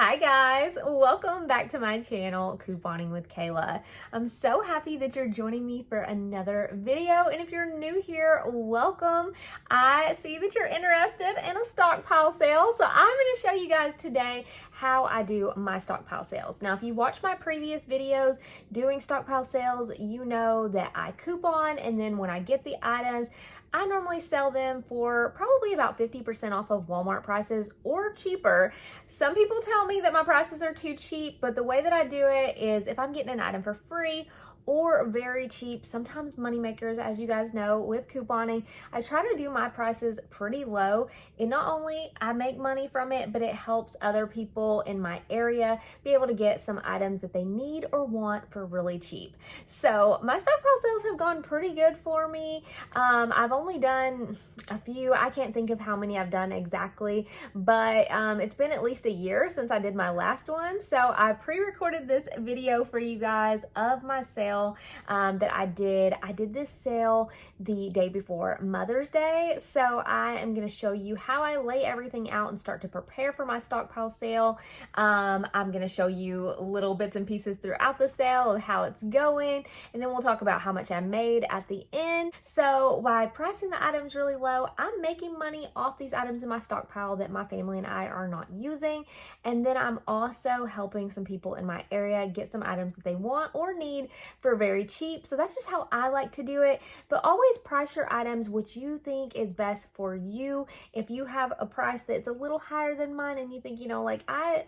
Hi guys, welcome back to my channel, Couponing with Kayla. I'm so happy that you're joining me for another video, and if you're new here, welcome. I see that you're interested in a stockpile sale, so I'm going to show you guys today how I do my stockpile sales. Now, if you watched my previous videos doing stockpile sales, you know that I coupon, and then when I get the items, I normally sell them for probably about 50% off of Walmart prices or cheaper. Some people tell me that my prices are too cheap, but the way that I do it is if I'm getting an item for free or very cheap, sometimes moneymakers, as you guys know, with couponing, I try to do my prices pretty low. And not only I make money from it, but it helps other people in my area be able to get some items that they need or want for really cheap. So my stockpile sales have gone pretty good for me. I've only done a few. I can't think of how many I've done exactly, but it's been at least a year since I did my last one. So I pre-recorded this video for you guys of my sale that I did. I did this sale the day before Mother's Day. So I am going to show you how I lay everything out and start to prepare for my stockpile sale. I'm going to show you little bits and pieces throughout the sale of how it's going. And then we'll talk about how much I made at the end. So by pricing the items really low, I'm making money off these items in my stockpile that my family and I are not using. And then I'm also helping some people in my area get some items that they want or need for very cheap. So that's just how I like to do it. But always price your items what you think is best for you. If you have a price that's a little higher than mine and you think,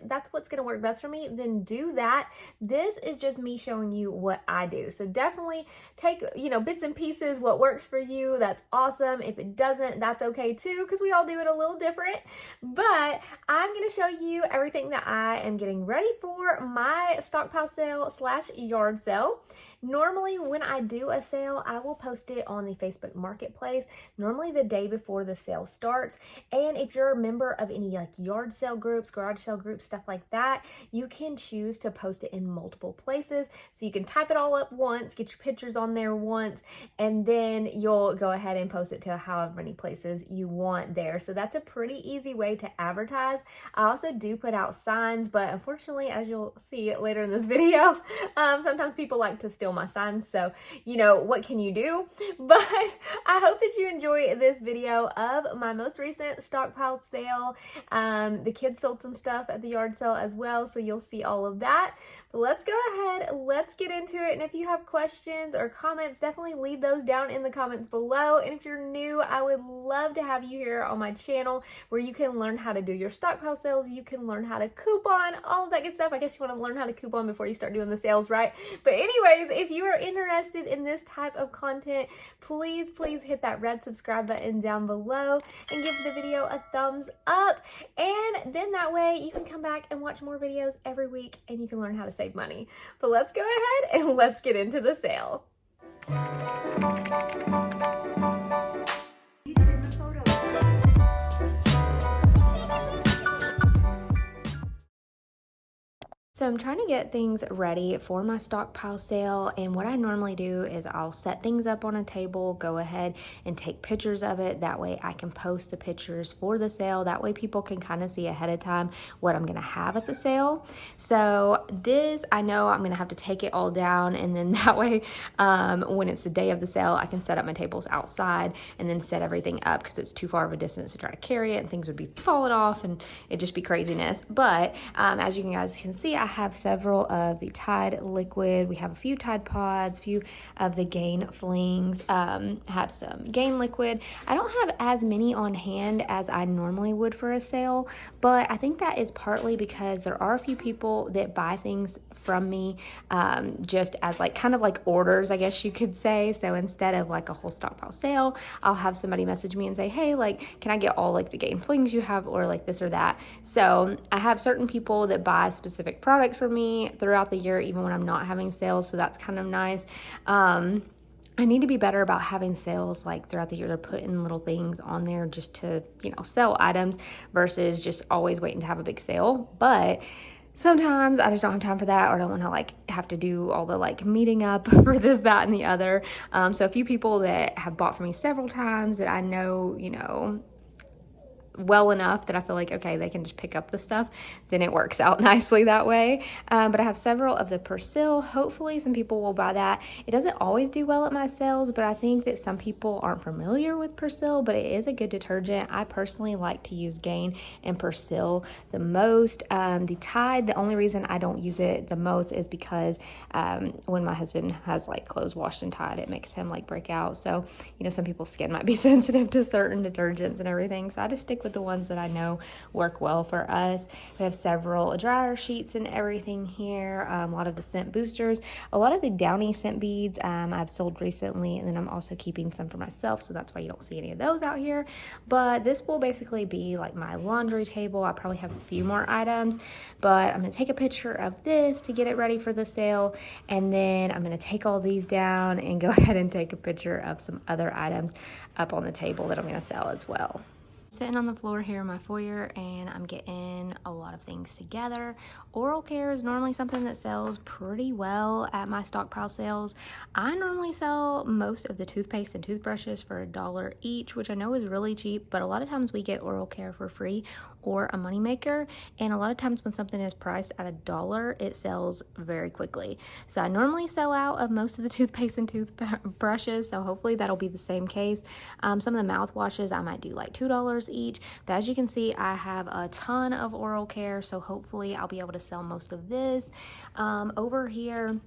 that's what's going to work best for me, then do that. This is just me showing you what I do. So definitely take, bits and pieces, what works for you. That's awesome. If it doesn't, that's okay too, because we all do it a little different. But I'm going to show you everything that I am getting ready for my stockpile sale / yard sale. Normally when I do a sale, I will post it on the Facebook Marketplace, normally the day before the sale starts. And if you're a member of any yard sale groups, garage sale groups, stuff like that, you can choose to post it in multiple places. So you can type it all up once, get your pictures on there once, and then you'll go ahead and post it to however many places you want there. So that's a pretty easy way to advertise. I also do put out signs, but unfortunately, as you'll see later in this video, sometimes people like to steal my signs, so what can you do? But I hope that you enjoy this video of my most recent stockpile sale. The kids sold some stuff at the yard sale as well, so you'll see all of that. But let's go ahead, let's get into it. And if you have questions or comments, definitely leave those down in the comments below. And if you're new, I would love to have you here on my channel where you can learn how to do your stockpile sales. You can learn how to coupon, all of that good stuff. I guess you want to learn how to coupon before you start doing the sales, right? But anyways, if you are interested in this type of content, please hit that red subscribe button down below and give the video a thumbs up. And then that way you can come back and watch more videos every week and you can learn how to save money. But let's go ahead and let's get into the sale. So I'm trying to get things ready for my stockpile sale, and what I normally do is I'll set things up on a table, go ahead and take pictures of it. That way I can post the pictures for the sale. That way people can kind of see ahead of time what I'm going to have at the sale. So this, I know I'm going to have to take it all down, and then that way when it's the day of the sale, I can set up my tables outside and then set everything up, because it's too far of a distance to try to carry it and things would be falling off and it'd just be craziness. But as you guys can see, I have several of the Tide liquid. We have a few Tide pods, a few of the Gain flings, have some Gain liquid. I don't have as many on hand as I normally would for a sale, but I think that is partly because there are a few people that buy things from me just as kind of like orders, I guess you could say. So instead of a whole stockpile sale, I'll have somebody message me and say, hey, can I get all the Gain flings you have, or this or that. So I have certain people that buy specific products for me throughout the year, even when I'm not having sales. So that's kind of nice. I need to be better about having sales throughout the year. They're putting little things on there just to, sell items versus just always waiting to have a big sale. But sometimes I just don't have time for that, or I don't want to have to do all the meeting up for this, that, and the other. So a few people that have bought from me several times that I know, well enough that I feel like, okay, they can just pick up the stuff, then it works out nicely that way. But I have several of the Persil. Hopefully some people will buy that. It doesn't always do well at my sales, but I think that some people aren't familiar with Persil, but it is a good detergent. I personally like to use Gain and Persil the most. The Tide, the only reason I don't use it the most is because when my husband has like clothes washed in Tide, it makes him like break out. So, you know, some people's skin might be sensitive to certain detergents and everything. So I just stick with the ones that I know work well for us. We have several dryer sheets and everything here. A lot of the scent boosters, a lot of the Downy scent beads I've sold recently, and then I'm also keeping some for myself, so that's why you don't see any of those out here. But this will basically be like my laundry table. I probably have a few more items, but I'm going to take a picture of this to get it ready for the sale, and then I'm going to take all these down and go ahead and take a picture of some other items up on the table that I'm going to sell as well. Sitting on the floor here in my foyer, and I'm getting a lot of things together. Oral care is normally something that sells pretty well at my Stockpile sales. I normally sell most of the toothpaste and toothbrushes for $1 each, which I know is really cheap, but a lot of times we get oral care for free or a moneymaker, and a lot of times when something is priced at $1, it sells very quickly. So I normally sell out of most of the toothpaste and toothbrushes, so hopefully that'll be the same case. Some of the mouthwashes I might do like $2 each, but as you can see, I have a ton of oral care, so hopefully I'll be able to sell most of this. Over here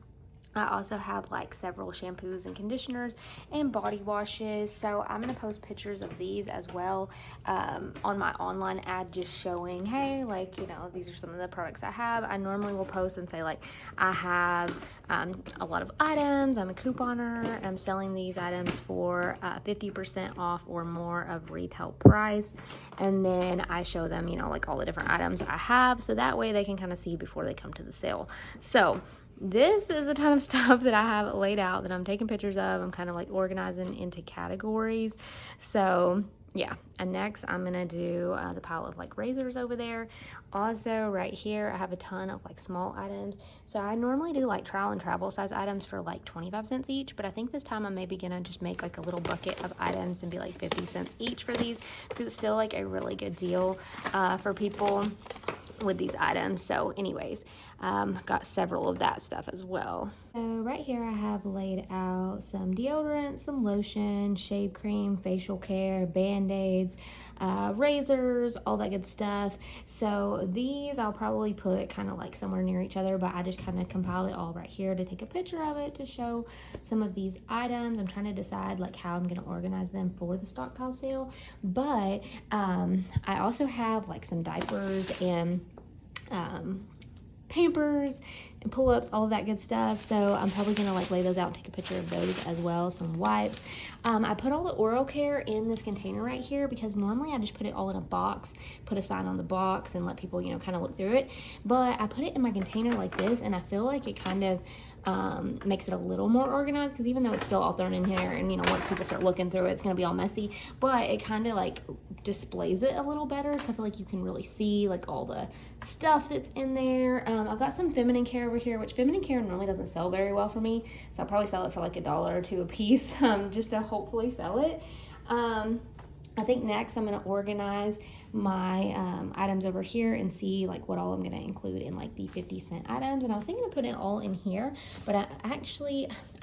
I also have like several shampoos and conditioners and body washes, so I'm gonna post pictures of these as well on my online ad, just showing, hey, like, you know, these are some of the products I have. I normally will post and say like, I have a lot of items, I'm a couponer, I'm selling these items for 50% off or more of retail price, and then I show them, you know, like all the different items I have, so that way they can kind of see before they come to the sale. So this is a ton of stuff that I have laid out that I'm taking pictures of. I'm kind of like organizing into categories. So yeah, and next I'm gonna do the pile of like razors over there. Also right here I have a ton of like small items. So I normally do like trial and travel size items for like 25 cents each, but I think this time I'm maybe gonna just make like a little bucket of items and be like 50 cents each for these, because it's still like a really good deal for people with these items. So anyways, got several of that stuff as well. So right here I have laid out some deodorant, some lotion, shave cream, facial care, band-aids, razors, all that good stuff. So these I'll probably put kind of like somewhere near each other, but I just kind of compiled it all right here to take a picture of it to show some of these items. I'm trying to decide like how I'm going to organize them for the Stockpile sale, but I also have like some diapers and Pampers and pull-ups, all of that good stuff. So I'm probably gonna like lay those out and take a picture of those as well. Some wipes. I put all the oral care in this container right here because normally I just put it all in a box, put a sign on the box and let people, you know, kind of look through it. But I put it in my container like this, and I feel like it kind of makes it a little more organized, because even though it's still all thrown in here and, you know, once people start looking through it, it's gonna be all messy, but it kind of like displays it a little better, so I feel like you can really see like all the stuff that's in there. I've got some feminine care over here, which feminine care normally doesn't sell very well for me, so I'll probably sell it for like $1 or $2 a piece, just to hopefully sell it. I think next I'm going to organize my items over here and see like what all I'm going to include in like the 50-cent items. And I was thinking of putting it all in here, but I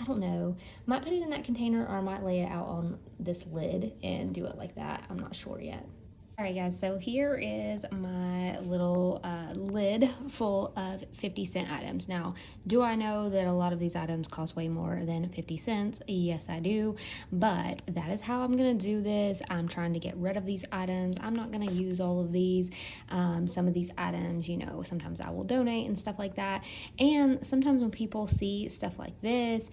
don't know. Might put it in that container, or I might lay it out on this lid and do it like that. I'm not sure yet. All right, guys, so here is my little lid full of 50-cent items. Now, do I know that a lot of these items cost way more than 50 cents? Yes, I do, but that is how I'm gonna do this. I'm trying to get rid of these items. I'm not gonna use all of these. Some of these items, you know, sometimes I will donate and stuff like that. And sometimes when people see stuff like this,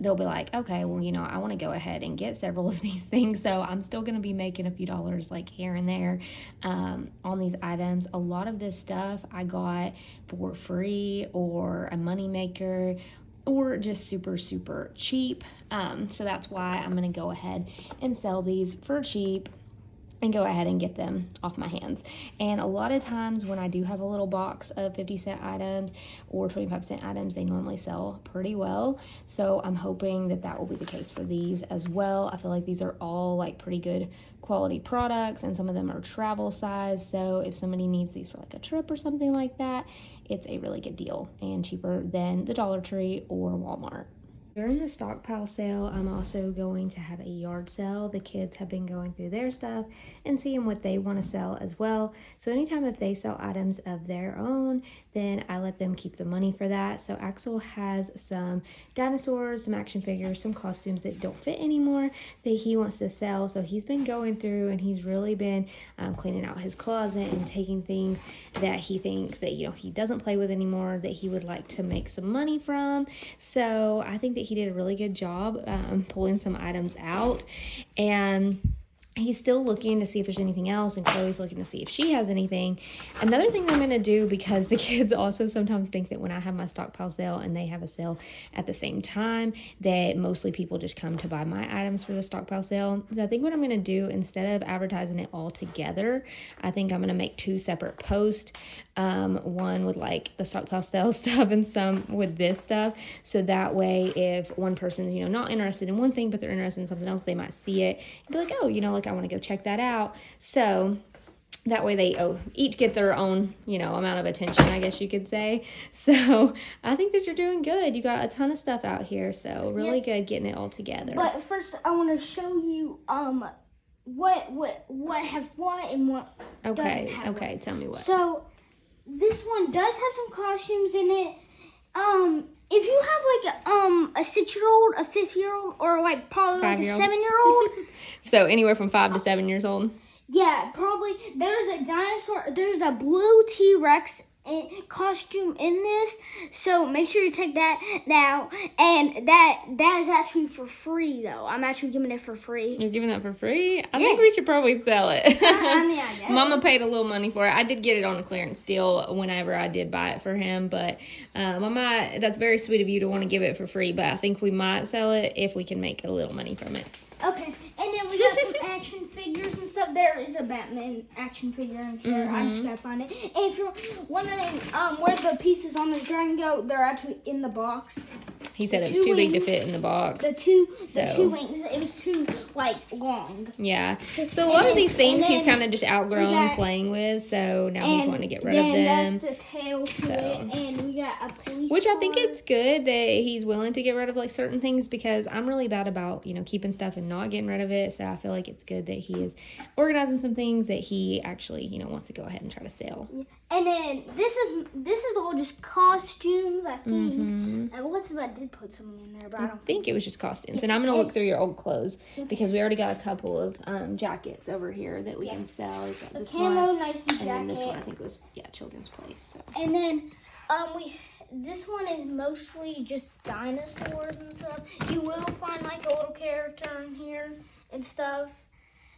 they'll be like, okay, well, you know, I want to go ahead and get several of these things. So I'm still going to be making a few dollars like here and there on these items. A lot of this stuff I got for free or a money maker or just super, super cheap. So that's why I'm going to go ahead and sell these for cheap. and go ahead and get them off my hands. And a lot of times when I do have a little box of 50-cent items or 25-cent items, they normally sell pretty well. So I'm hoping that that will be the case for these as well. I feel like these are all like pretty good quality products, and some of them are travel size. So if somebody needs these for like a trip or something like that, it's a really good deal and cheaper than the Dollar Tree or Walmart. During the Stockpile sale, I'm also going to have a yard sale. The kids have been going through their stuff and seeing what they want to sell as well. So anytime if they sell items of their own, then I let them keep the money for that. So Axel has some dinosaurs, some action figures, some costumes that don't fit anymore that he wants to sell. So he's been going through and he's really been cleaning out his closet and taking things that he thinks that, you know, he doesn't play with anymore, that he would like to make some money from. So I think that he did a really good job pulling some items out, and he's still looking to see if there's anything else, and Chloe's looking to see if she has anything. Another thing that I'm going to do, because the kids also sometimes think that when I have my Stockpile sale and they have a sale at the same time, that mostly people just come to buy my items for the Stockpile sale. So I think what I'm going to do, instead of advertising it all together, I think I'm going to make 2 separate posts. One with like the Stockpile sale stuff and some with this stuff. So that way, if one person's, you know, not interested in one thing, but they're interested in something else, they might see it and be like, oh, you know, like I want to go check that out. So that way they each get their own, you know, amount of attention, I guess you could say. So I think that you're doing good. You got a ton of stuff out here. So really good getting it all together. But first I want to show you, what have what and what doesn't have. Okay, tell me what. So this one does have some costumes in it. If you have like a 6-year-old, a 5-year-old, or like probably like a 7-year-old. So anywhere from 5 to 7 years old. Yeah, probably. There's a dinosaur. There's a blue T-Rex costume in this, so make sure you take that now. And that is actually for free, though. I'm actually giving it for free. You're giving that for free? I think we should probably sell it. I guess. Mama paid a little money for it. I did get it on a clearance deal whenever I did buy it for him, but that's very sweet of you to want to give it for free, but I think we might sell it if we can make a little money from it. Okay, and then we got some action figures and stuff. There is a Batman action figure in here. I just gotta find it. And if you're wondering where the pieces on the dragon go, they're actually in the box. He said it was too big to fit in the box. The two wings, it was too like long. Yeah. So a lot of these things he's kind of just outgrown playing with. So now he's wanting to get rid of them. That's the tail to it, and we got a police. Which I think it's good that he's willing to get rid of like certain things, because I'm really bad about, you know, keeping stuff and not getting rid of it. So I feel like it's good that he is organizing some things that he actually, you know, wants to go ahead and try to sell. Yeah. And then this is all just costumes, I think. And what's if I did put something in there, but I don't think it was just costumes. And I'm gonna look through your old clothes because we already got a couple of jackets over here that we can sell. We got this camo one, Nike jacket. And then this one I think was Children's Place. So. And then this one is mostly just dinosaurs and stuff. You will find like a little character in here and stuff.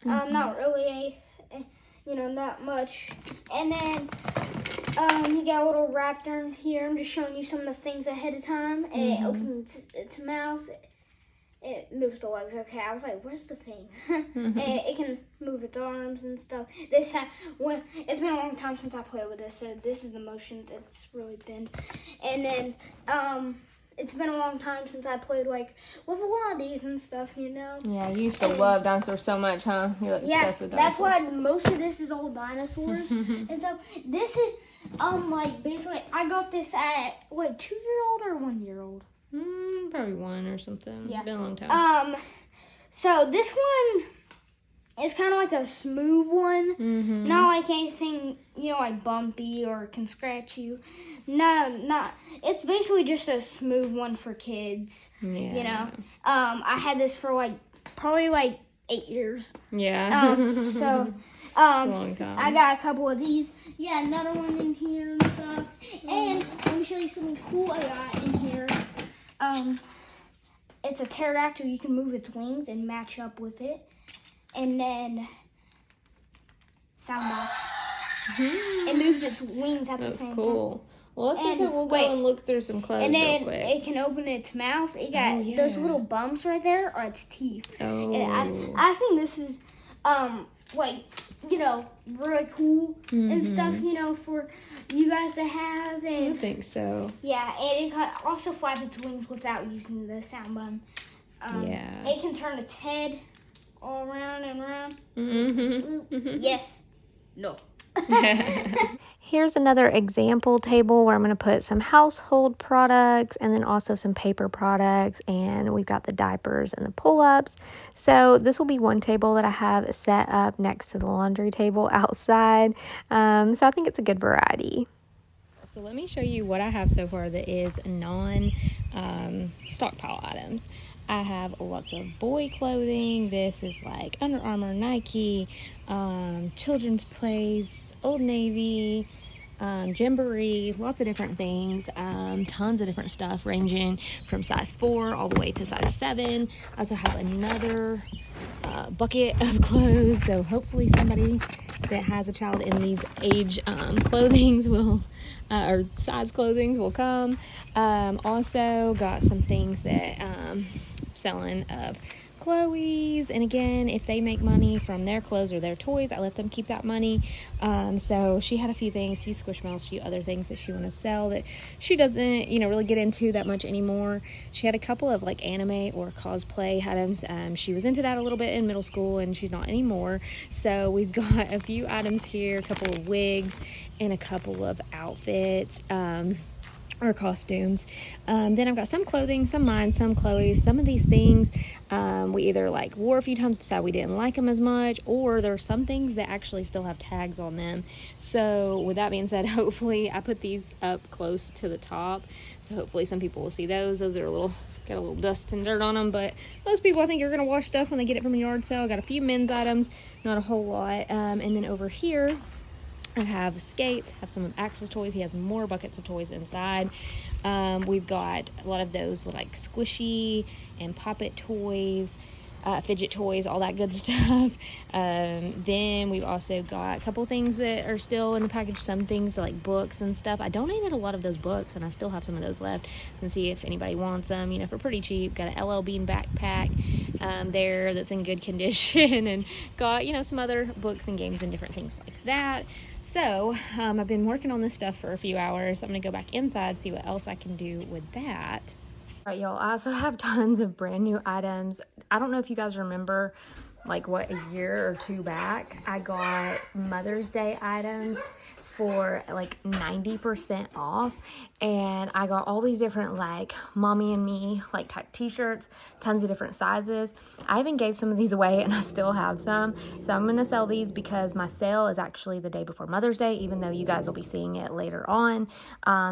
Not really not much. And then you got a little raptor in here. I'm just showing you some of the things ahead of time. And it opens its mouth. It moves the legs. Okay, I was like, where's the thing? And it can move its arms and stuff. It's been a long time since I played with this, so this is the motions it's really been. And then it's been a long time since I played like with a lot of these and stuff, you know. Yeah, you used to love dinosaurs so much, huh? You're like obsessed with dinosaurs. That's why most of this is old dinosaurs and stuff. This is like basically I got this at 2-year-old or 1-year-old. Probably 1 or something. Yeah. It's been a long time. So this one is kind of like a smooth one. Not like anything, like bumpy or can scratch you. No. It's basically just a smooth one for kids. Yeah. I had this for probably 8 years. Yeah. So long time. I got a couple of these. Yeah, another one in here and stuff. And let me show you something cool I got in here. It's a pterodactyl. You can move its wings and match up with it. And then soundbox. It moves its wings at the same time. Cool. Well, let's we'll go and look through some clothes and then real quick. It can open its mouth. It got those little bumps right there are its teeth. Oh. And I think this is like, really cool and stuff, for you guys to have. And I think so. yeah, and it can also flap its wings without using the sound button. Yeah. It can turn its head all around and around. Yes. No. Here's another example table where I'm going to put some household products and then also some paper products, and we've got the diapers and the pull-ups. So this will be one table that I have set up next to the laundry table outside. So I think it's a good variety. So let me show you what I have so far that is non-stockpile items. I have lots of boy clothing. This is like Under Armour, Nike, Children's Place, Old Navy, Gymboree, lots of different things, tons of different stuff ranging from size 4 all the way to size 7. I also have another bucket of clothes, so hopefully somebody that has a child in these age clothings will or size clothings will come. Also got some things that selling of Chloe's, and again, if they make money from their clothes or their toys, I let them keep that money. So she had a few things, a few Squishmallows, a few other things that she wanted to sell that she doesn't, really get into that much anymore. She had a couple of like anime or cosplay items. She was into that a little bit in middle school, and she's not anymore. So we've got a few items here, a couple of wigs and a couple of outfits. Or costumes. Then I've got some clothing, some mine, some Chloe's. Some of these things we either like wore a few times, decided we didn't like them as much, or there are some things that actually still have tags on them. So with that being said, hopefully I put these up close to the top, so hopefully some people will see those. Those are got a little dust and dirt on them, but most people I think are going to wash stuff when they get it from a yard sale. Got a few men's items, not a whole lot. And then over here I have skates, have some of Axel's toys. He has more buckets of toys inside. We've got a lot of those like squishy and pop-it toys, fidget toys, all that good stuff. Then we've also got a couple things that are still in the package, some things like books and stuff. I donated a lot of those books, and I still have some of those left. And see if anybody wants them, for pretty cheap. Got an LL Bean backpack there that's in good condition, and got, some other books and games and different things like that. So I've been working on this stuff for a few hours. I'm going to go back inside, see what else I can do with that. All right, y'all, I also have tons of brand new items. I don't know if you guys remember, like, a year or two back, I got Mother's Day items for like 90% off, and I got all these different like mommy and me like type t-shirts, tons of different sizes. I even gave some of these away, and I still have some, so I'm gonna sell these because my sale is actually the day before Mother's Day, even though you guys will be seeing it later on.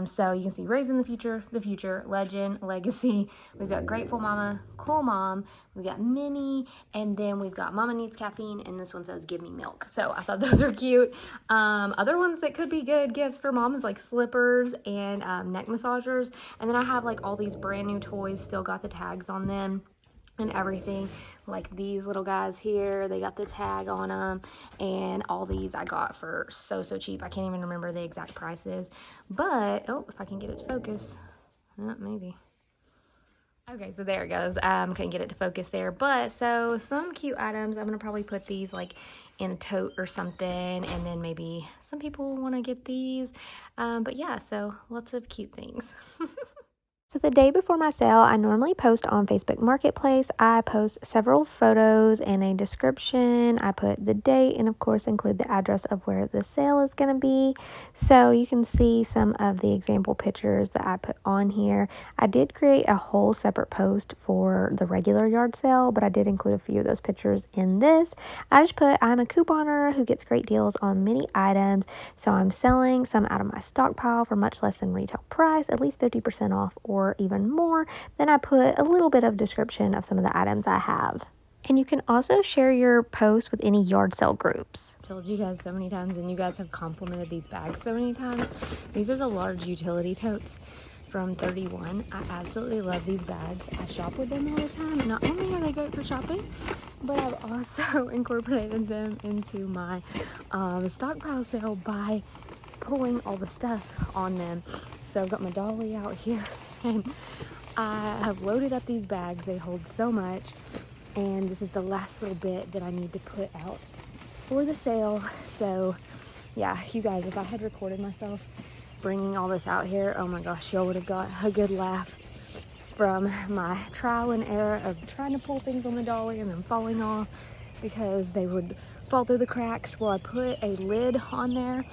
So you can see Raising the Future, Legend, Legacy. We've got Grateful Mama, Cool Mom, we got Minnie, and then we've got Mama Needs Caffeine, and this one says Give Me Milk. So I thought those were cute. Other ones that could be good gifts for mom is like slippers and neck massagers. And then I have like all these brand new toys, still got the tags on them and everything. Like these little guys here, they got the tag on them, and all these I got for so cheap. I can't even remember the exact prices, but if I can get it to focus, maybe. Okay, so there it goes. Couldn't get it to focus there, but so some cute items. I'm gonna probably put these like in a tote or something, and then maybe some people want to get these. But yeah, so lots of cute things. So the day before my sale, I normally post on Facebook Marketplace. I post several photos and a description. I put the date and of course include the address of where the sale is going to be. So you can see some of the example pictures that I put on here. I did create a whole separate post for the regular yard sale, but I did include a few of those pictures in this. I just put, I'm a couponer who gets great deals on many items. So I'm selling some out of my stockpile for much less than retail price, at least 50% off or even more. Then I put a little bit of description of some of the items I have. And you can also share your post with any yard sale groups. I told you guys so many times, and you guys have complimented these bags so many times. These are the large utility totes from 31. I absolutely love these bags. I shop with them all the time. Not only are they great for shopping, but I've also incorporated them into my stockpile sale by pulling all the stuff on them. So I've got my dolly out here, and I have loaded up these bags. They hold so much, and this is the last little bit that I need to put out for the sale. So yeah, you guys, if I had recorded myself bringing all this out here, oh my gosh, y'all would have got a good laugh from my trial and error of trying to pull things on the dolly and then falling off because they would fall through the cracks. Well, I put a lid on there,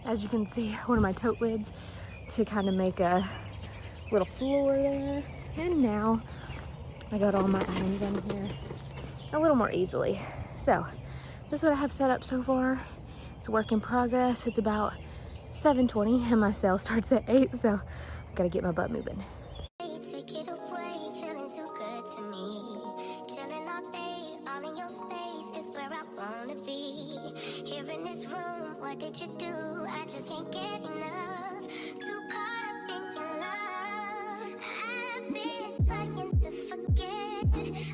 as you can see, one of my tote lids, to kind of make a little floor there. And now I got all my items on here a little more easily. So this is what I have set up so far. It's a work in progress. It's about 7:20 and my sale starts at 8, so I gotta get my butt moving. Take it away, feeling too good to me. Chilling all day, all in your space is where I wanna be. Here in this room, what did you do? I just can't get enough. Too caught up in your love. I've been trying to forget,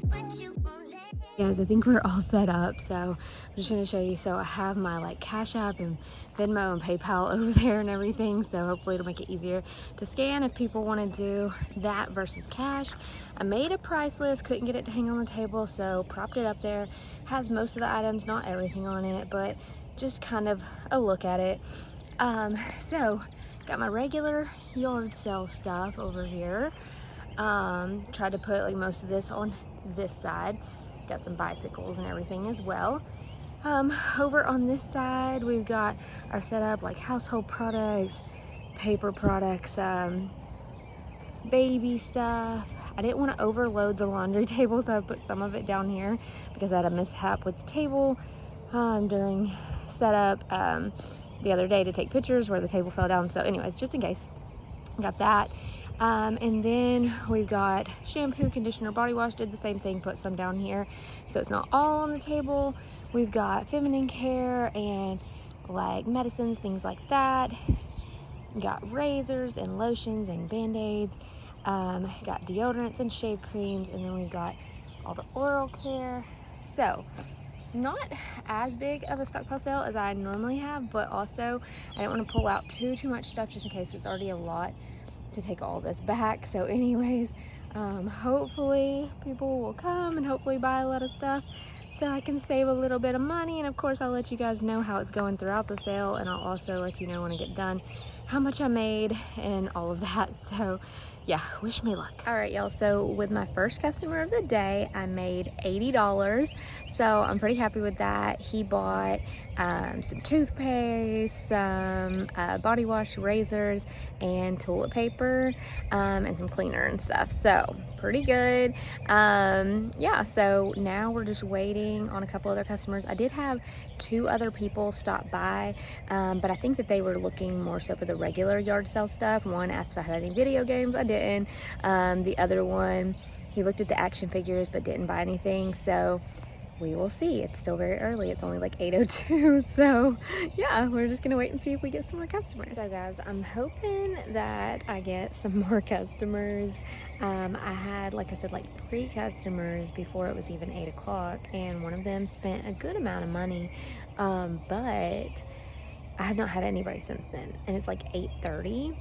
but you won't let it. Guys, I think we're all set up, so I'm just gonna show you. So I have my like Cash App and Venmo and PayPal over there and everything, so hopefully it'll make it easier to scan if people want to do that versus cash. I made a price list, couldn't get it to hang on the table, so propped it up there. Has most of the items, not everything on it, but just kind of a look at it. So got my regular yard sale stuff over here. Tried to put like most of this on this side. Got some bicycles and everything as well. Over on this side, we've got our setup like household products, paper products, baby stuff. I didn't want to overload the laundry table, so I put some of it down here because I had a mishap with the table during setup the other day to take pictures where the table fell down. So anyways, just in case, got that. And then we've got shampoo, conditioner, body wash. Did the same thing, put some down here so it's not all on the table. We've got feminine care and like medicines, things like that. Got razors and lotions and band-aids. Got deodorants and shave creams, and then we've got all the oral care. So not as big of a stockpile sale as I normally have, but also I don't want to pull out too much stuff just in case it's already a lot to take all this back. So anyways, hopefully people will come and hopefully buy a lot of stuff so I can save a little bit of money. And of course I'll let you guys know how it's going throughout the sale, and I'll also let you know when I get done how much I made and all of that. So yeah, wish me luck. All right, y'all, so with my first customer of the day, I made $80, so I'm pretty happy with that. He bought some toothpaste, some body wash, razors, and toilet paper, and some cleaner and stuff, so pretty good. Yeah, so now we're just waiting on a couple other customers. I did have 2 other people stop by, but I think that they were looking more so for the regular yard sale stuff. One asked if I had any video games. I didn't. The other one, he looked at the action figures but didn't buy anything, so we will see. It's still very early. It's only like 8:02, so yeah, we're just gonna wait and see if we get some more customers. So guys, I'm hoping that I get some more customers. I had, like I said, like 3 customers before it was even 8 o'clock, and one of them spent a good amount of money, but I have not had anybody since then, and it's like 8:30.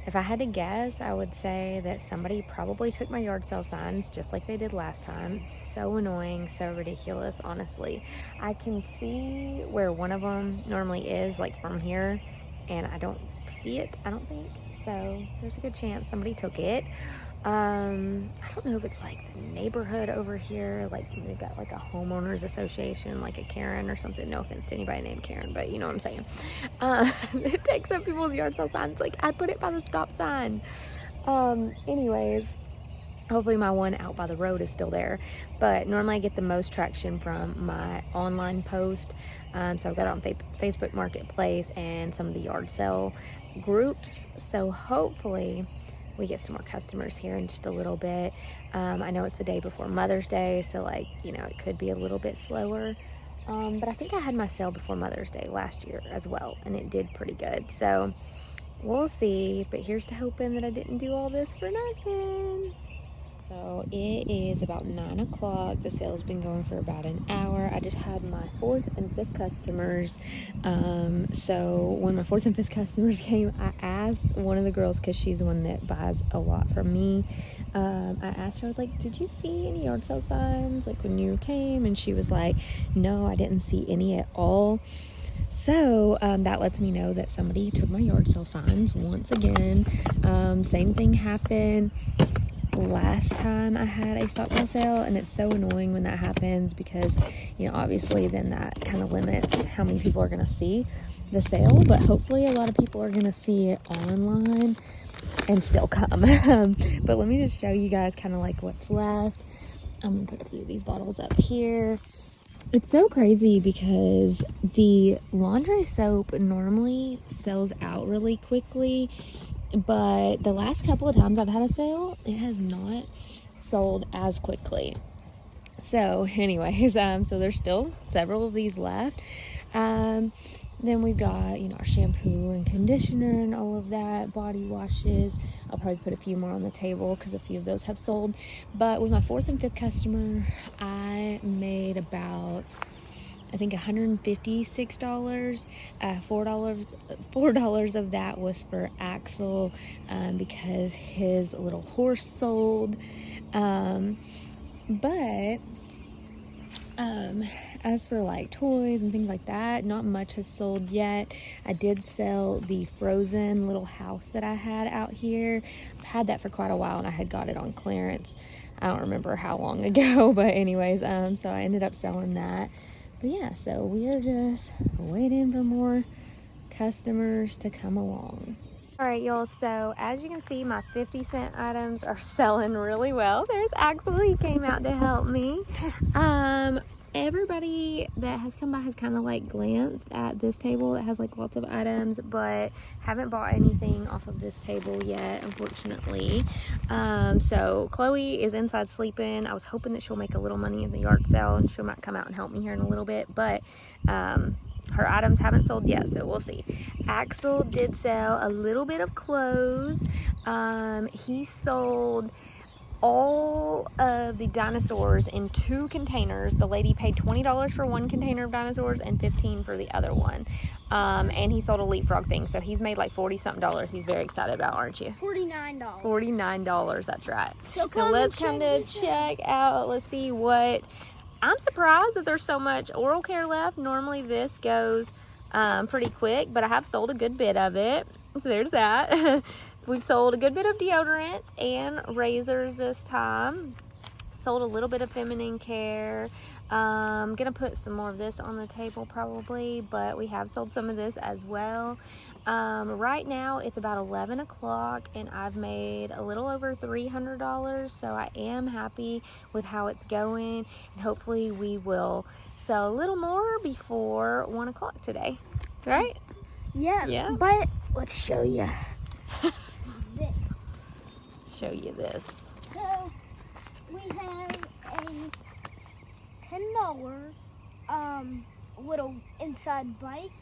If I had to guess, I would say that somebody probably took my yard sale signs just like they did last time. So annoying, so ridiculous, honestly. I can see where one of them normally is, like from here, and I don't see it, I don't think. So there's a good chance somebody took it. I don't know if it's like the neighborhood over here, like they've got like a homeowners association, like a Karen or something. No offense to anybody named Karen, but you know what I'm saying. It takes up people's yard sale signs. Like, I put it by the stop sign. Anyways, hopefully my one out by the road is still there, but normally I get the most traction from my online post. So I've got it on Facebook Marketplace and some of the yard sale groups. So hopefully we get some more customers here in just a little bit. I know it's the day before Mother's Day, so like, you know, it could be a little bit slower. But I think I had my sale before Mother's Day last year as well, and it did pretty good. So we'll see, but here's to hoping that I didn't do all this for nothing. So it is about 9 o'clock. The sale's been going for about an hour. I just had my 4th and 5th customers. So when my 4th and 5th customers came, I asked one of the girls, because she's the one that buys a lot from me, I asked her, I was like, did you see any yard sale signs like when you came? And she was like, no, I didn't see any at all. So that lets me know that somebody took my yard sale signs once again. Same thing happened last time I had a Stockpile sale, and it's so annoying when that happens because, you know, obviously then that kind of limits how many people are going to see the sale, but hopefully a lot of people are going to see it online and still come. But let me just show you guys kind of like what's left. I'm going to put a few of these bottles up here. It's so crazy because the laundry soap normally sells out really quickly, but the last couple of times I've had a sale, it has not sold as quickly. So anyways, so there's still several of these left. Then we've got, you know, our shampoo and conditioner and all of that, body washes. I'll probably put a few more on the table because a few of those have sold. But with my 4th and 5th customer, I made about, I think, $156. $4 of that was for Axel because his little horse sold. But as for like toys and things like that, not much has sold yet. I did sell the frozen little house that I had out here. I've had that for quite a while and I had got it on clearance. I don't remember how long ago, but anyways, so I ended up selling that. But yeah, so we are just waiting for more customers to come along. All right, y'all, so as you can see, my 50-cent items are selling really well. There's Axel, he came out to help me. Everybody that has come by has kind of like glanced at this table that has like lots of items, but haven't bought anything off of this table yet, unfortunately. So Chloe is inside sleeping. I was hoping that she'll make a little money in the yard sale and she might come out and help me here in a little bit, but her items haven't sold yet, so we'll see. Axel did sell a little bit of clothes. He sold all of the dinosaurs in 2 containers. The lady paid $20 for one container of dinosaurs and $15 for the other one. And he sold a leapfrog thing, so he's made like 40-something. He's very excited about, aren't you? $49. $49, that's right. So let's kind of check out. Let's see what. I'm surprised that there's so much oral care left. Normally this goes pretty quick, but I have sold a good bit of it. So there's that. We've sold a good bit of deodorant and razors this time. Sold a little bit of feminine care. I'm gonna put some more of this on the table probably, but we have sold some of this as well. Right now it's about 11 o'clock and I've made a little over $300, so I am happy with how it's going, and hopefully we will sell a little more before 1 o'clock today, right? Yeah, but let's show you this. Show you this. So we have a $10 little inside bike.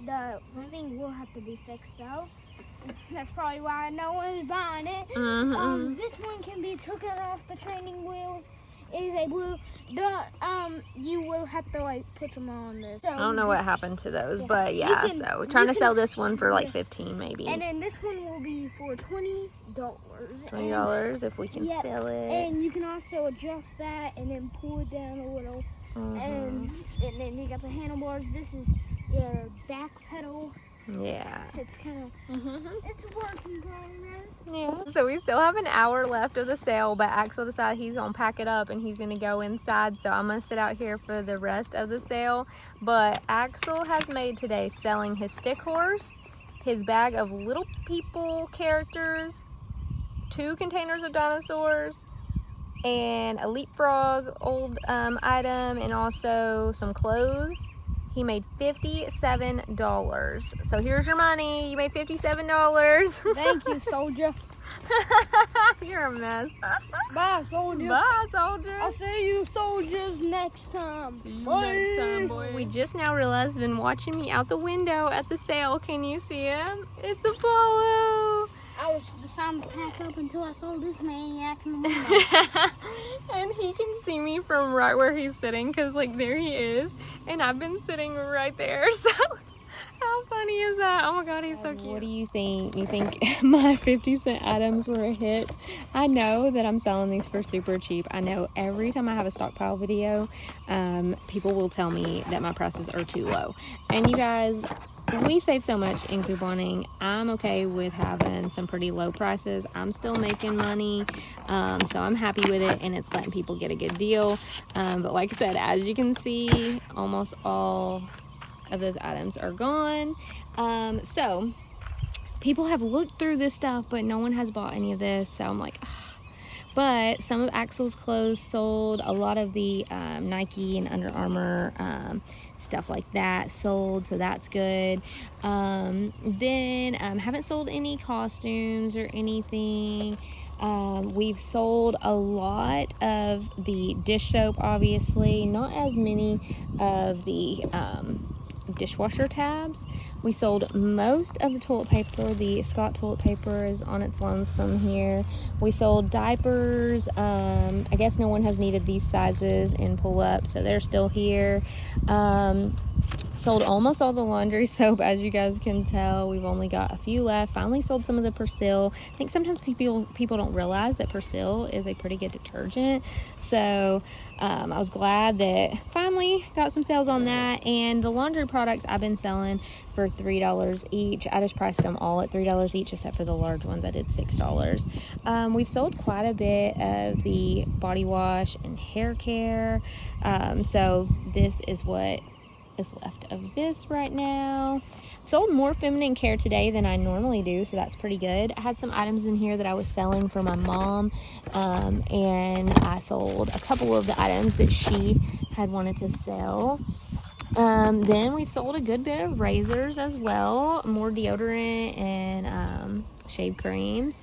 The thing will have to be fixed out. That's probably why no one's buying it. This one can be taken off the training wheels. It is a blue. You will have to like put some on this. So I don't know what happened to those, but yeah. So trying to sell this one for like 15 maybe. And then this one will be for $20. $20 if we can sell it. And you can also adjust that and then pull it down a little. And then you got the handlebars. This is your back pedal. Yeah. It's kind of, it's working progress. Yeah. So we still have an hour left of the sale, but Axel decided he's going to pack it up and he's going to go inside. So I'm going to sit out here for the rest of the sale. But Axel has made today selling his stick horse, his bag of little people characters, 2 containers of dinosaurs, and a leapfrog old item, and also some clothes. He made $57. So here's your money. You made $57. Thank you, soldier. You're a mess. Bye, soldier. Bye, soldier. I'll see you soldiers next time. Next time, boy. We just now realized, been watching me out the window at the sale. Can you see him? It's Apollo. The sound pack up until I sold this maniac in the morning. And he can see me from right where he's sitting, because like there he is, and I've been sitting right there. So how funny is that? Oh my god, he's so cute. What do you think? You think my 50-cent items were a hit? I know that I'm selling these for super cheap. I know every time I have a stockpile video, people will tell me that my prices are too low. And you guys, we save so much in couponing. I'm okay with having some pretty low prices. I'm still making money, so I'm happy with it, and it's letting people get a good deal. But like I said, as you can see, almost all of those items are gone. So people have looked through this stuff, but no one has bought any of this, so I'm like, ugh. But some of Axel's clothes sold. A lot of the Nike and Under Armour stuff like that sold, so that's good. Then haven't sold any costumes or anything. We've sold a lot of the dish soap, obviously, not as many of the dishwasher tabs. We sold most of the toilet paper. The Scott toilet paper is on its lonesome here. We sold diapers. I guess no one has needed these sizes in pull-up, so they're still here. Sold almost all the laundry soap, as you guys can tell. We've only got a few left. Finally sold some of the Persil. I think sometimes people don't realize that Persil is a pretty good detergent. So I was glad that finally got some sales on that. And the laundry products I've been selling for $3 each. I just priced them all at $3 each, except for the large ones. I did $6. We've sold quite a bit of the body wash and hair care. So this is what is left of this right now. Sold more feminine care today than I normally do, so that's pretty good. I had some items in here that I was selling for my mom, and I sold a couple of the items that she had wanted to sell. Then we've sold a good bit of razors as well, more deodorant and shave creams.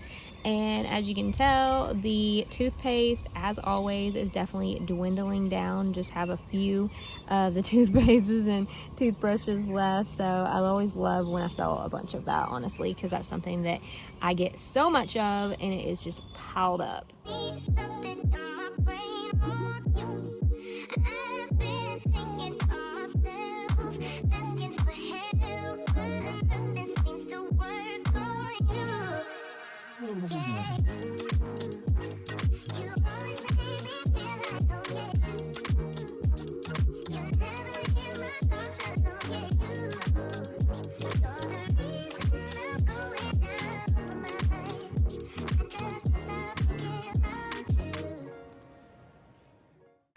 And as you can tell, the toothpaste, as always, is definitely dwindling down. Just have a few of the toothpastes and toothbrushes left. So I always love when I sell a bunch of that, honestly, because that's something that I get so much of, and it is just piled up.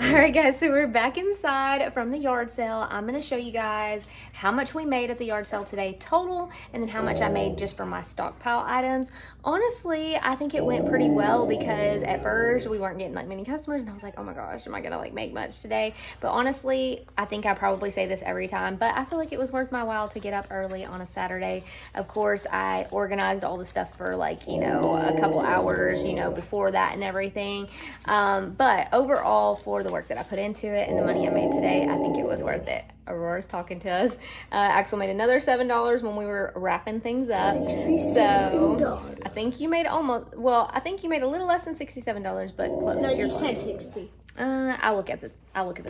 Alright guys, so we're back inside from the yard sale. I'm going to show you guys how much we made at the yard sale today total, and then how much I made just from my stockpile items. Honestly, I think it went pretty well, because at first we weren't getting like many customers, and I was like, oh my gosh, am I going to like make much today? But honestly, I think I probably say this every time, but I feel like it was worth my while to get up early on a Saturday. Of course, I organized all the stuff for like, you know, a couple hours, you know, before that and everything. But overall, for the work that I put into it and the money I made today, I think it was worth it. Aurora's talking to us. Axel made another $7 when we were wrapping things up. So I think you made almost, well, I think you made a little less than $67, but close. No, You're you close. said 60. I'll look at the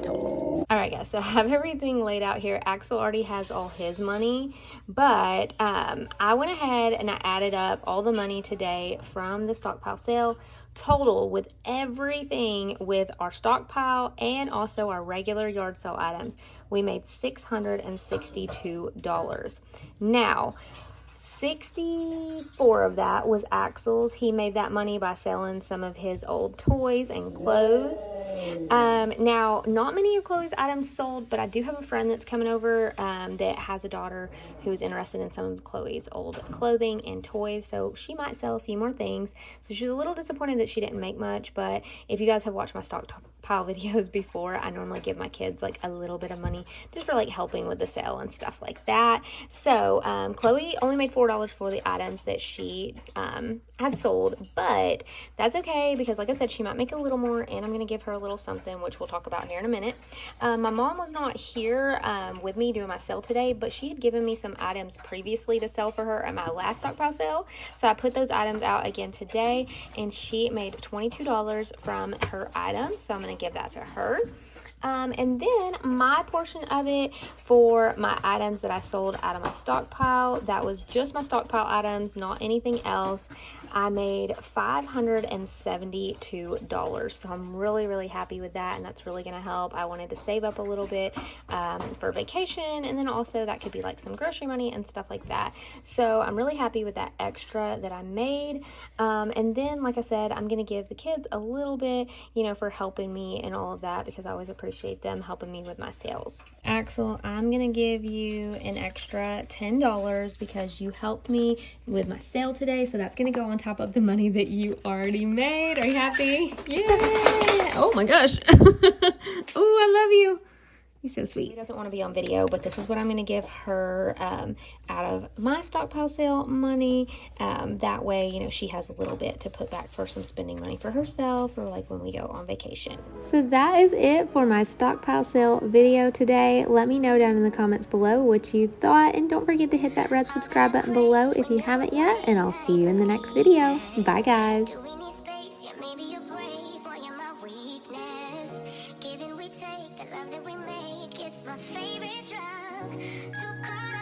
totals. All right, guys, so I have everything laid out here. Axel already has all his money, but I went ahead and I added up all the money today from the stockpile sale total, with everything, with our stockpile and also our regular yard sale items. We made $662. Now, 64 of that was Axel's. He made that money by selling some of his old toys and clothes. Now, not many of Chloe's items sold, but I do have a friend that's coming over that has a daughter who's interested in some of Chloe's old clothing and toys, so she might sell a few more things. So she's a little disappointed that she didn't make much, but if you guys have watched my stockpile videos before, I normally give my kids like a little bit of money just for like helping with the sale and stuff like that. So Chloe only made $24 for the items that she had sold, but that's okay because like I said, she might make a little more, and I'm going to give her a little something, which we'll talk about here in a minute. My mom was not here with me doing my sale today, but she had given me some items previously to sell for her at my last stockpile sale, so I put those items out again today, and she made $22 from her items, so I'm going to give that to her. And then my portion of it for my items that I sold out of my stockpile, that was just my stockpile items, not anything else. I made $572. So I'm really, really happy with that, and that's really going to help. I wanted to save up a little bit for vacation, and then also that could be like some grocery money and stuff like that. So I'm really happy with that extra that I made. And then, like I said, I'm going to give the kids a little bit, you know, for helping me and all of that, because I always appreciate them helping me with my sales. Axel, I'm going to give you an extra $10 because you helped me with my sale today. So that's going to go on top of the money that you already made. Are you happy? Yeah. Oh my gosh. Oh, I love you. He's so sweet. He doesn't want to be on video, but this is what I'm going to give her out of my stockpile sale money. That way, you know, she has a little bit to put back for some spending money for herself, or like when we go on vacation. So that is it for my stockpile sale video today. Let me know down in the comments below what you thought, and don't forget to hit that red subscribe button below if you haven't yet, and I'll see you in the next video. Bye, guys. Do we need space? Yeah, maybe you're brave, boy, you're my weakness. Give and we take, the love that we make, it's my favorite drug. Too caught